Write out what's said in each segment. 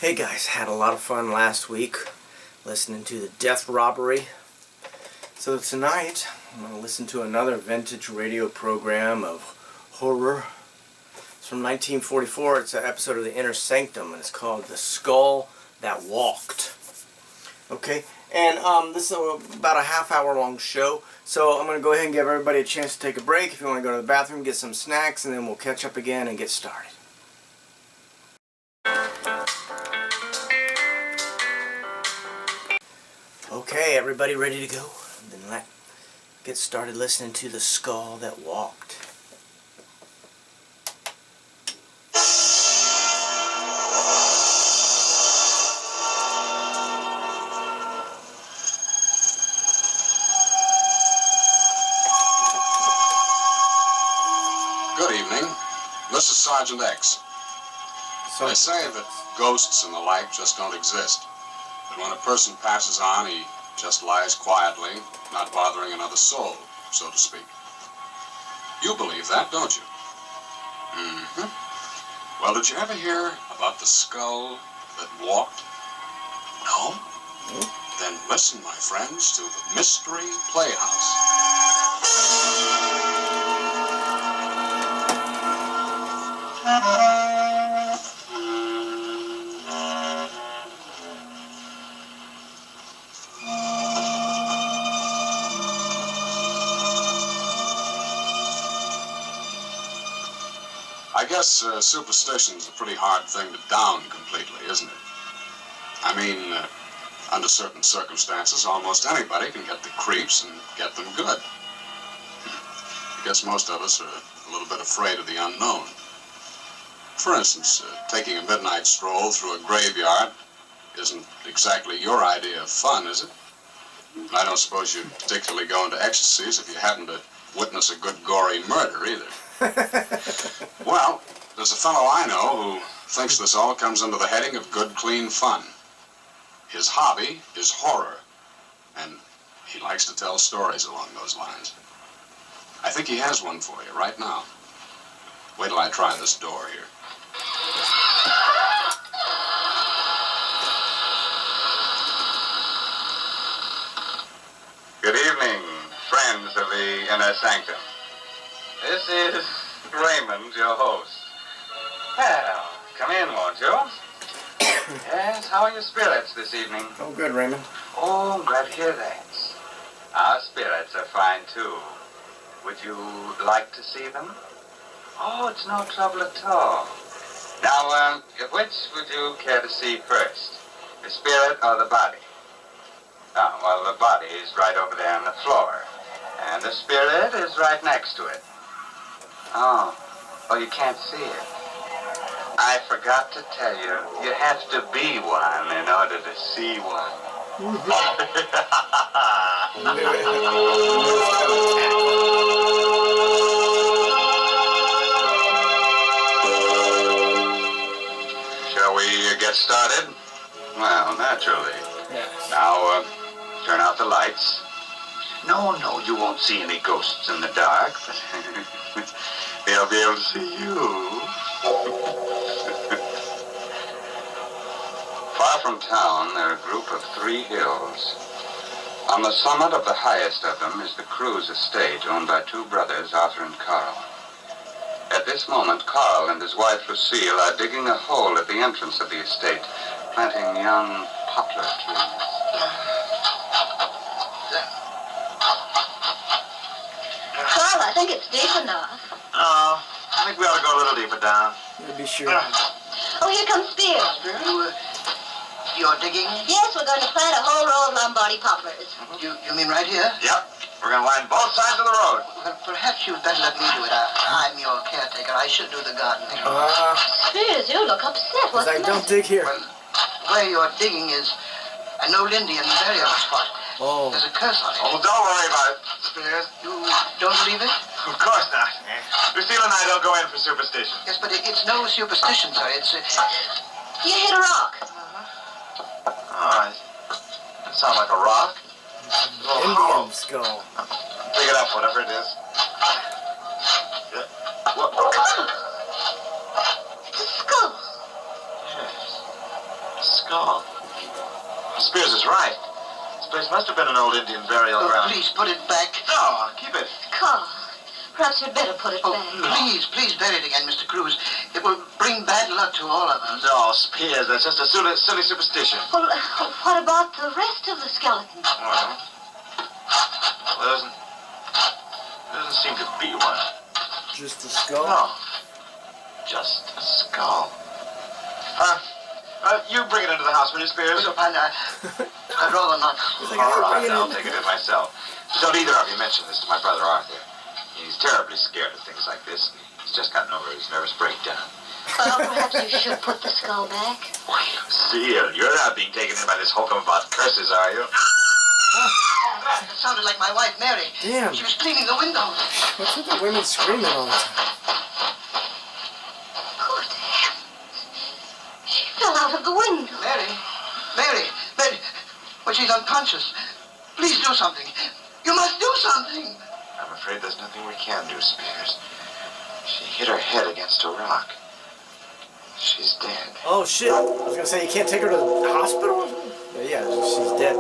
Hey guys, had a lot of fun last week listening to the Death Robbery. So tonight I'm going to listen to another vintage radio program of horror. It's from 1944. It's an episode of the Inner Sanctum, and it's called The Skull That Walked. Okay, and this is about a half-hour long show, so I'm going to go ahead and give everybody a chance to take a break. If you want to go to the bathroom, get some snacks, and then we'll catch up again and get started. Okay, everybody ready to go? Then let's get started listening to The Skull That Walked. Good evening. This is Sergeant X. They say that ghosts and the like just don't exist. That when a person passes on, he just lies quietly, not bothering another soul, so to speak. You believe that, don't you? Mm-hmm. Well, did you ever hear about the skull that walked? No? Then listen, my friends, to the Mystery Playhouse. I guess superstition's a pretty hard thing to down completely, isn't it? I mean, under certain circumstances, almost anybody can get the creeps and get them good. I guess most of us are a little bit afraid of the unknown. For instance, taking a midnight stroll through a graveyard isn't exactly your idea of fun, is it? I don't suppose you'd particularly go into ecstasies if you happen to witness a good gory murder, either. Well, there's a fellow I know who thinks this all comes under the heading of good, clean fun. His hobby is horror, and he likes to tell stories along those lines. I think he has one for you right now. Wait till I try this door here. Good evening, friends of the Inner Sanctum. This is Raymond, your host. Well, come in, won't you? Yes, how are your spirits this evening? Oh, good, Raymond. Oh, I'm glad to hear that. Our spirits are fine, too. Would you like to see them? Oh, it's no trouble at all. Now, which would you care to see first? The spirit or the body? Oh, well, the body is right over there on the floor. And the spirit is right next to it. Oh, you can't see it. I forgot to tell you, you have to be one in order to see one. Shall we get started? Well, naturally. Yes. Now, turn out the lights. No, you won't see any ghosts in the dark, but they'll be able to see you. Far from town, there are a group of 3 hills. On the summit of the highest of them is the Cruz estate, owned by 2 brothers, Arthur and Carl. At this moment, Carl and his wife Lucille are digging a hole at the entrance of the estate, planting young poplar trees. Carl, I think it's deep enough. Oh, I think we ought to go a little deeper down. To be sure. Oh, here comes Spears. You're digging? Yes, we're going to plant a whole row of Lombardy poplars. You mean right here? Yep, we're going to line both sides of the road. Well, perhaps you'd better let me do it. I'm your caretaker. I should do the gardening. Spears, you look upset. What's the matter? Don't dig here. Well, where you're digging is an old Indian burial spot. Oh. There's a curse on it. Oh, don't worry about it, Spears. You don't believe it? Of course not. Lucille and I don't go in for superstition. Yes, but it's no superstition, sir. It's... You hit a rock. Oh, that sounds like a rock. Indian skull. Pick it up, whatever it is. Yeah. What? It's a skull. Yes. Spears is right. This place must have been an old Indian burial ground. Please put it back. No, keep it. Carl, perhaps you'd better put it back. Please bury it again, Mr. Cruz. It will bring bad luck to all of us. No, Spears, that's just a silly superstition. Well, what about the rest of the skeleton? Well, there doesn't seem to be one. Just a skull? No, just a skull. You bring it into the house, will you, Spears? Look, I'd rather not. All right, I'll take it in myself. Don't either of you mention this to my brother Arthur. He's terribly scared of things like this. He's just gotten over his nervous breakdown. Well, perhaps you should put the skull back. Lucille, you're not being taken in by this hokum about curses, are you? It sounded like my wife, Mary. Damn. She was cleaning the windows. What's with the women screaming all the time? Good heavens. She fell out of the window. Mary. Well, she's unconscious. Please do something. You must do something. I'm afraid there's nothing we can do, Spears. She hit her head against a rock. She's dead. Oh, shit. I was gonna say, you can't take her to the hospital? But yeah, she's dead.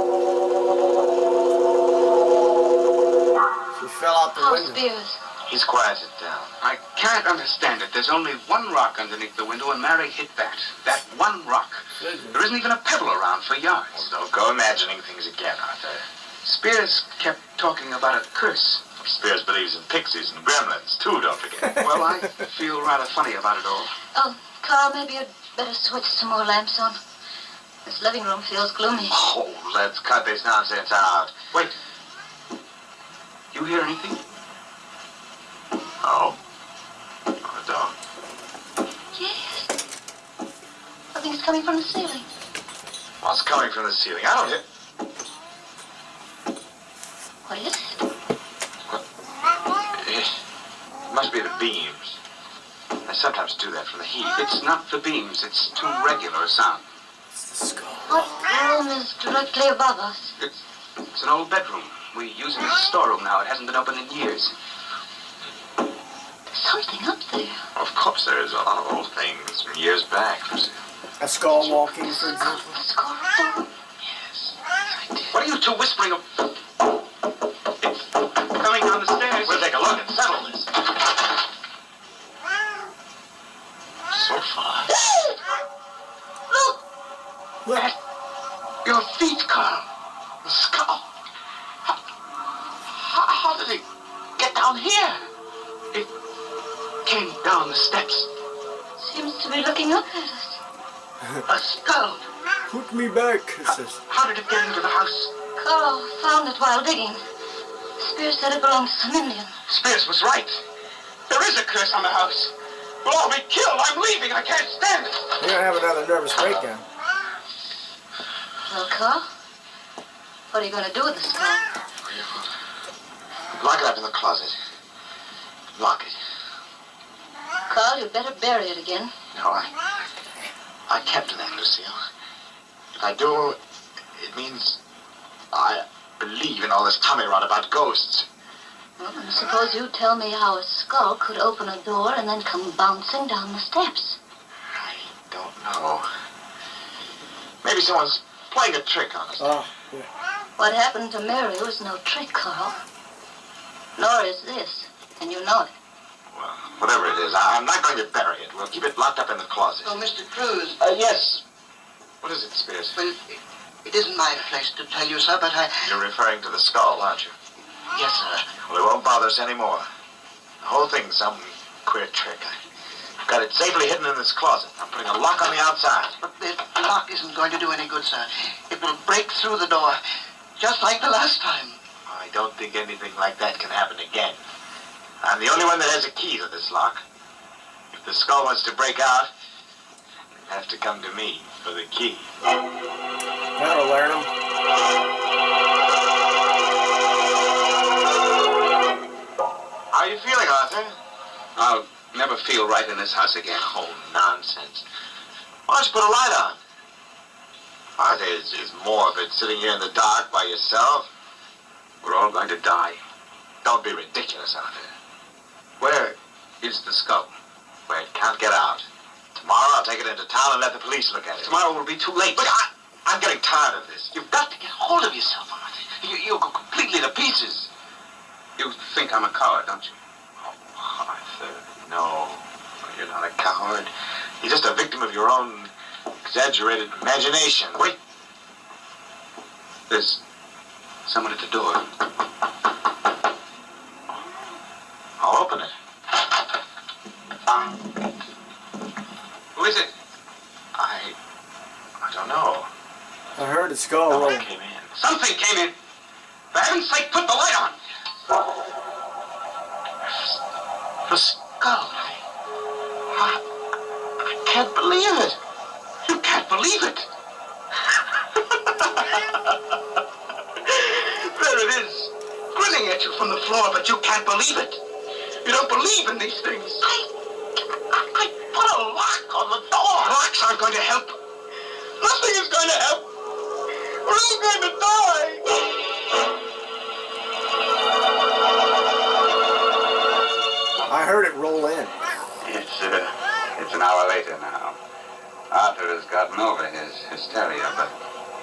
She fell out the window. Spears. He's quieted down. I can't understand it. There's only one rock underneath the window, and Mary hit that. That one rock. There isn't even a pebble around for yards. Don't go imagining things again, Arthur. Spears kept talking about a curse. Spears believes in pixies and gremlins, too, don't forget. Well, I feel rather funny about it all. Oh, Carl, maybe you'd better switch some more lamps on. This living room feels gloomy. Oh, let's cut this nonsense out. Wait. You hear anything? Oh? Oh, a dog. Yes. Something's coming from the ceiling. What's coming from the ceiling? I don't hear. What is it? It must be the beams. I sometimes do that from the heat. It's not the beams. It's too regular a sound. It's the skull. What room is directly above us? It's an old bedroom. We use it as a storeroom now. It hasn't been opened in years. There's something up there. Of course there is a lot of old things from years back. A skull walking, for example. A skull? Yes. What are you two whispering of? It's coming down the stairs. We'll take a look and settle this. So far. Look! Look. Your feet, Carl. The skull. How did it get down here? It came down the steps. Seems to be looking up at us. A skull. Put me back, it says. How did it get into the house? Carl found it while digging. Spears said it belonged to some Indian. Spears was right. There is a curse on the house. We'll all be killed. I'm leaving. I can't stand it. You're gonna have another nervous breakdown. Well, Carl, what are you going to do with the skull? Lock it up in the closet. Lock it. Carl, you'd better bury it again. No, I can't do that, Lucille. If I do, it means I believe in all this tummy run about ghosts. Well, then suppose you tell me how a skull could open a door and then come bouncing down the steps. I don't know. Maybe someone's playing a trick on us. Oh, yeah. What happened to Mary was no trick, Carl. Nor is this, and you know it. Well, whatever it is, I'm not going to bury it. We'll keep it locked up in the closet. Oh, Mr. Cruz. Yes. What is it, Spears? Well, it isn't my place to tell you, sir, but You're referring to the skull, aren't you? Yes, sir. Well, it won't bother us anymore. The whole thing's some queer trick. I've got it safely hidden in this closet. I'm putting a lock on the outside. But the lock isn't going to do any good, sir. It will break through the door, just like the last time. I don't think anything like that can happen again. I'm the only one that has a key to this lock. If the skull wants to break out, you'll have to come to me for the key. That'll learn him. How are you feeling, Arthur? I'll never feel right in this house again. Oh, nonsense. Why don't you put a light on? Arthur, is more of it sitting here in the dark by yourself? We're all going to die. Don't be ridiculous, Arthur. Where is the skull? Where it can't get out. Tomorrow I'll take it into town and let the police look at it. Tomorrow will be too late. Look, I'm getting tired of this. You've got to get hold of yourself, Arthur. You'll go completely to pieces. You think I'm a coward, don't you? Oh, Arthur, no. You're not a coward. You're just a victim of your own exaggerated imagination. Wait. There's someone at the door. I'll open it. Who is it? I don't know. I heard a skull roll. Something came in. Something came in. For heaven's sake, put the light on. The skull. I can't believe it. You can't believe it. There it is, grinning at you from the floor, but you can't believe it. You don't believe in these things. I put a lock on the door. Locks aren't going to help. Nothing is going to help. We're all going to die. I heard it roll in. It's an hour later now. Arthur has gotten over his hysteria, but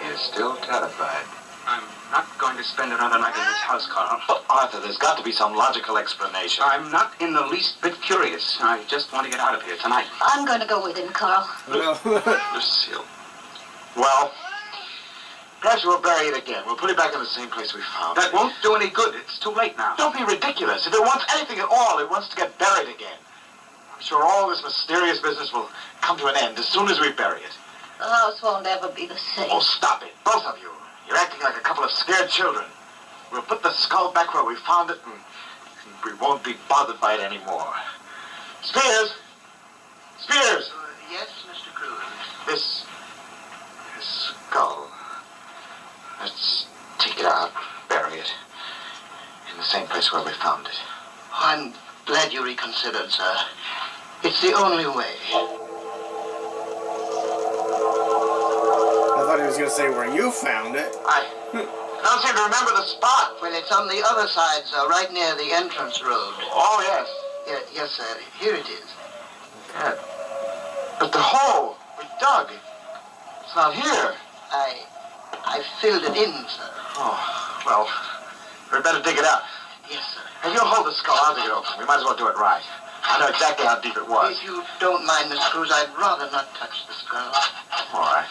he is still terrified. I'm not going to spend another night in this house, Carl. But Arthur, there's got to be some logical explanation. I'm not in the least bit curious. I just want to get out of here tonight. I'm going to go with him, Carl. No. Lucille. Well, perhaps we'll bury it again. We'll put it back in the same place we found it. That won't do any good. It's too late now. Don't be ridiculous. If it wants anything at all, it wants to get buried again. I'm sure all this mysterious business will come to an end as soon as we bury it. The house won't ever be the same. Oh, stop it, both of you. You're acting like a couple of scared children. We'll put the skull back where we found it, and we won't be bothered by it anymore. Spears! Spears! Yes, Mr. Cruz. This skull. Let's take it out, bury it in the same place where we found it. I'm glad you reconsidered, sir. It's the only way. I thought he was going to say where you found it. I don't seem to remember the spot. Well, it's on the other side, sir, right near the entrance road. Oh, yes. Yes, sir. Here it is. Yeah. But the hole we dug, it's not here. I filled it in, sir. Oh, well, we'd better dig it out. Yes, sir. If you'll hold the skull, I'll dig it open. We might as well do it right. I know exactly how deep it was. If you don't mind, Miss Cruz, I'd rather not touch the skull. All right.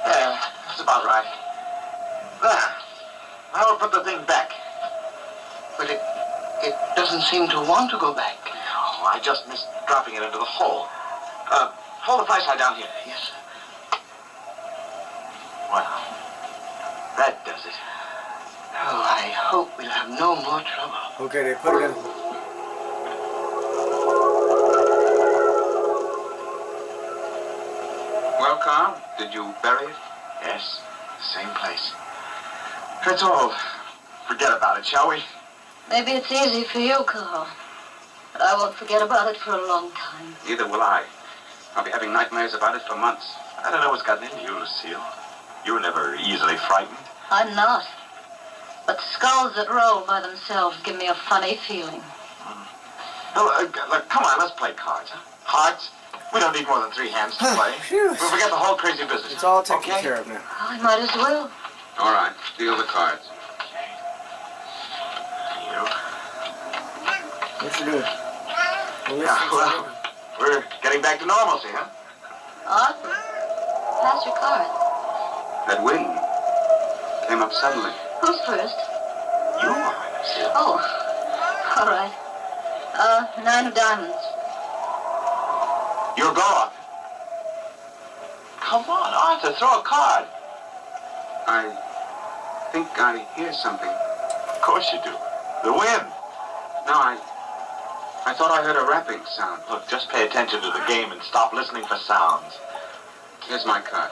Yeah, that's about right. There. Now we'll put the thing back. But it doesn't seem to want to go back. Oh, I just missed dropping it into the hole. Hold the flashlight down here. Yes, sir. Well, that does it. Oh, I hope we'll have no more trouble. Okay, they put it in. Well, Carl, did you bury it? Yes, same place. That's all. Forget about it, shall we? Maybe it's easy for you, Carl. But I won't forget about it for a long time. Neither will I. I'll be having nightmares about it for months. I don't know what's gotten into you, Lucille. You were never easily frightened. I'm not. But skulls that roll by themselves give me a funny feeling. Look, come on, let's play cards, huh? Hearts? We don't need more than 3 hands to play. Phew. We'll forget the whole crazy business. It's all taken okay? care of now. I might as well. All right, deal the cards. You. What you doing? Well, we're getting back to normalcy, huh? Arthur, pass your card. That wind came up suddenly. Who's first? You are, Lucille. Oh, all right. 9 of diamonds. You're gone. Come on, Arthur, throw a card. I think I hear something. Of course you do. The wind. No, I thought I heard a rapping sound. Look, just pay attention to the game and stop listening for sounds. Here's my card.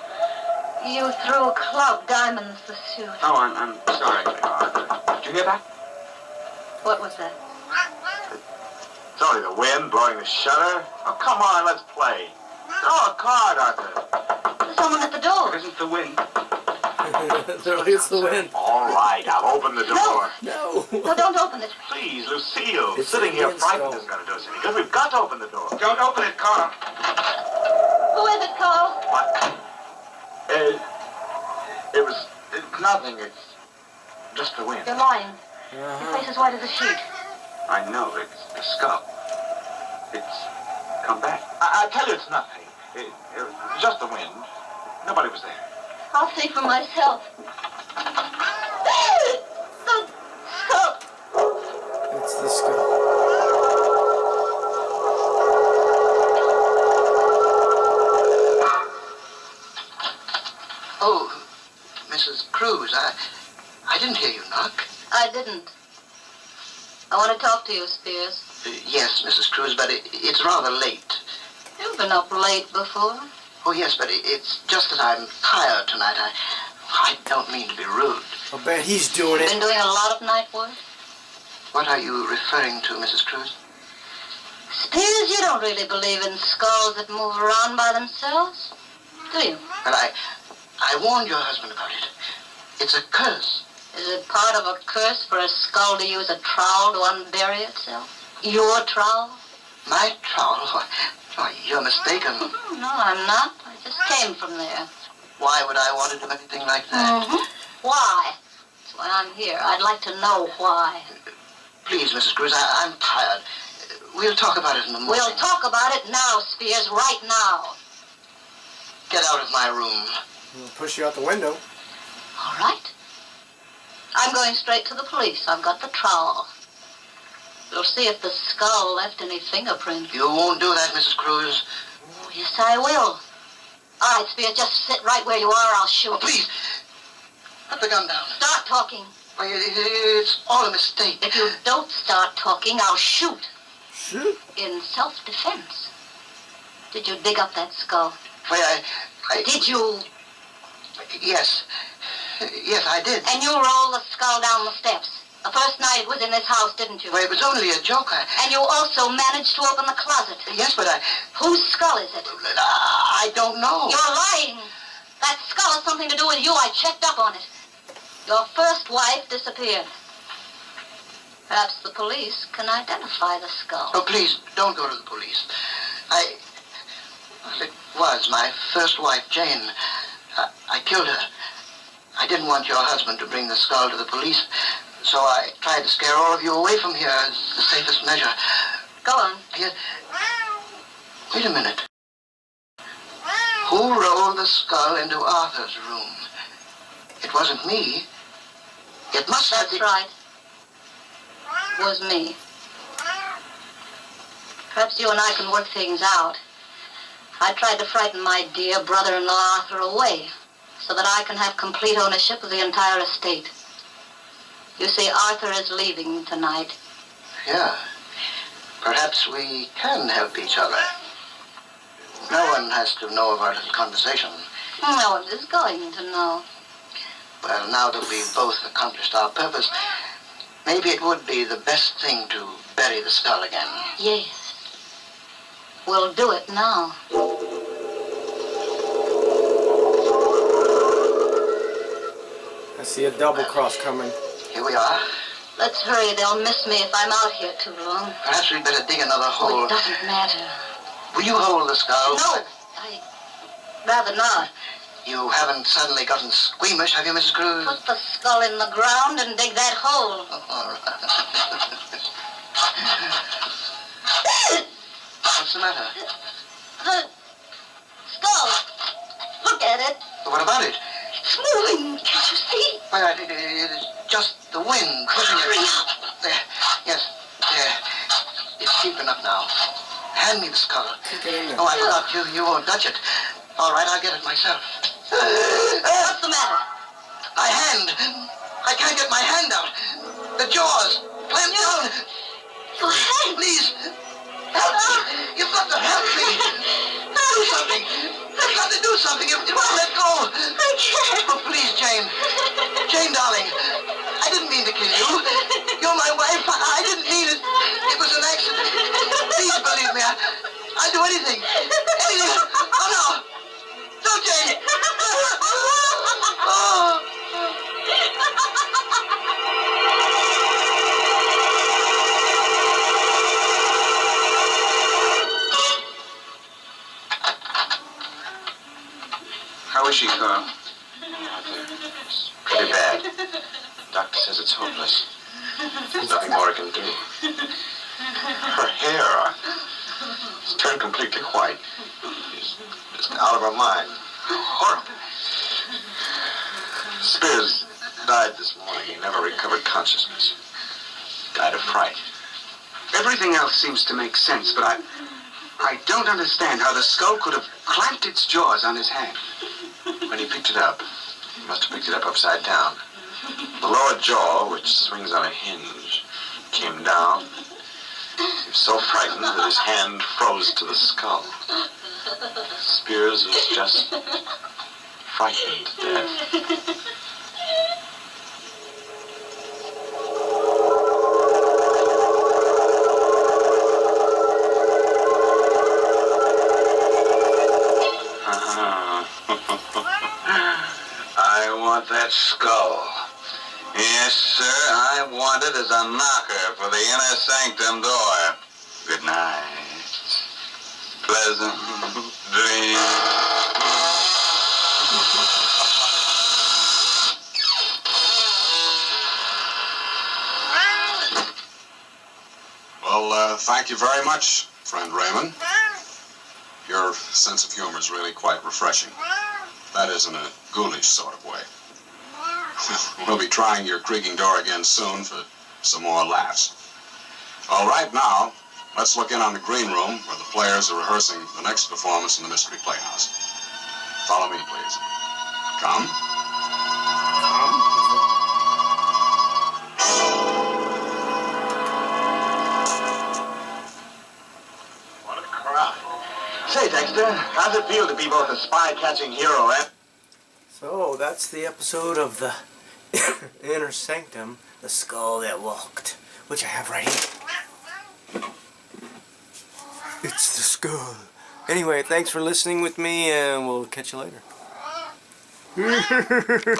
You threw a club, diamonds the suit. Oh, I'm sorry. Did you hear that? What was that? It's only the wind blowing the shutter. Oh, come on, let's play. Throw a card, Arthur. There's someone at the door. It isn't the wind. It's the wind. All right, I'll open the door. No. No, don't open it. Please, Lucille. It's Sitting the here wind frightened skull. isn't going to do us any good. We've got to open the door. Don't open it, Carl. Who is it, Carl? What? It was nothing. It's just the wind. You're lying. Your face is white as a sheet. I know. It's the skull. It's come back. I tell you, it's nothing. Just the wind. Nobody was there. I'll see for myself. It's the skull. Oh, Mrs. Cruz, I didn't hear you knock. I didn't. I want to talk to you, Spears. Yes, Mrs. Cruz, but it's rather late. You've been up late before. Oh, yes, but it's just that I'm tired tonight. I don't mean to be rude. I bet he's doing You've been it. doing a lot of night work. What are you referring to, Mrs. Cruz? Spears, you don't really believe in skulls that move around by themselves, do you? Well, I warned your husband about it. It's a curse. Is it part of a curse for a skull to use a trowel to unbury itself? Your trowel? My trowel? Why, you're mistaken. No, I'm not. I just came from there. Why would I want to do anything like that? Why? That's why I'm here. I'd like to know why. Please, Mrs. Cruz, I'm tired. We'll talk about it in the morning. We'll talk about it now, Spears, right now. Get out of my room. He'll push you out the window. All right. I'm going straight to the police. I've got the trowel. We'll see if the skull left any fingerprints. You won't do that, Mrs. Cruz. Oh, yes, I will. All right, Spears, just sit right where you are. I'll shoot. Oh, please. Put the gun down. Start talking. Why, it's all a mistake. If you don't start talking, I'll shoot. Shoot. In self-defense. Did you dig up that skull? Why, Did you? Yes. Yes, I did. And you rolled the skull down the steps. The first night it was in this house, didn't you? Well, it was only a joke. And you also managed to open the closet. Yes, but Whose skull is it? I don't know. You're lying. That skull has something to do with you. I checked up on it. Your first wife disappeared. Perhaps the police can identify the skull. Oh, please, don't go to the police. Well, it was my first wife, Jane. I killed her. I didn't want your husband to bring the skull to the police, so I tried to scare all of you away from here as the safest measure. Go on. Here. Wait a minute. Who rolled the skull into Arthur's room? It wasn't me. It must have That's been... right. It was me. Perhaps you and I can work things out. I tried to frighten my dear brother-in-law Arthur away so that I can have complete ownership of the entire estate. You see, Arthur is leaving tonight. Yeah. Perhaps we can help each other. No one has to know of our little conversation. No one is going to know. Well, now that we've both accomplished our purpose, maybe it would be the best thing to bury the skull again. Yes. We'll do it now. I see a double cross coming. Here we are. Let's hurry. They'll miss me if I'm out here too long. Perhaps we'd better dig another Oh, hole. it doesn't matter. Will you hold the skull? No, I'd rather not. You haven't suddenly gotten squeamish, have you, Mrs. Cruz? Put the skull in the ground and dig that hole. Oh, all right. What's the matter? The skull. Look at it. What about it? It's moving. Can't you see? Well, it's just the wind pushing Hurry it. up. There. Yes. There. It's deep enough now. Hand me the skull. Get in there. Oh, I forgot. You won't touch it. All right, I'll get it myself. What's the matter? My hand. I can't get my hand out. The jaws. Clamp down. Your hand. Please. Help me. You've got to help me. Do something. You've got to do something. You won't let go. I can't. Oh, please, Jane. Jane, darling. I didn't mean to kill you. You're my wife. I didn't mean it. It was an accident. Please believe me. I'll do anything. Anything. Oh, no. No, Jane. Oh. doctor says it's hopeless. There's nothing more I can do. Her hair has turned completely white. She's just out of her mind. Horrible. Spears died this morning. He never recovered consciousness. Died of fright. Everything else seems to make sense, but I don't understand how the skull could have clamped its jaws on his hand. When he picked it up, he must have picked it up upside down. The lower jaw, which swings on a hinge, came down. He was so frightened that his hand froze to the skull. Spears was just frightened to death. I want that skull. Yes, sir, I want it as a knocker for the Inner Sanctum door. Good night. Pleasant dreams. Well, thank you very much, friend Raymond. Your sense of humor is really quite refreshing. That is in a ghoulish sort of way. We'll be trying your creaking door again soon for some more laughs. All right, now, let's look in on the green room where the players are rehearsing the next performance in the Mystery Playhouse. Follow me, please. Come. What a crowd. Say, Dexter, how's it feel to be both a spy-catching hero and... So that's the episode of the Inner Sanctum, the skull that walked, which I have right here. It's the skull. Anyway, thanks for listening with me, and we'll catch you later.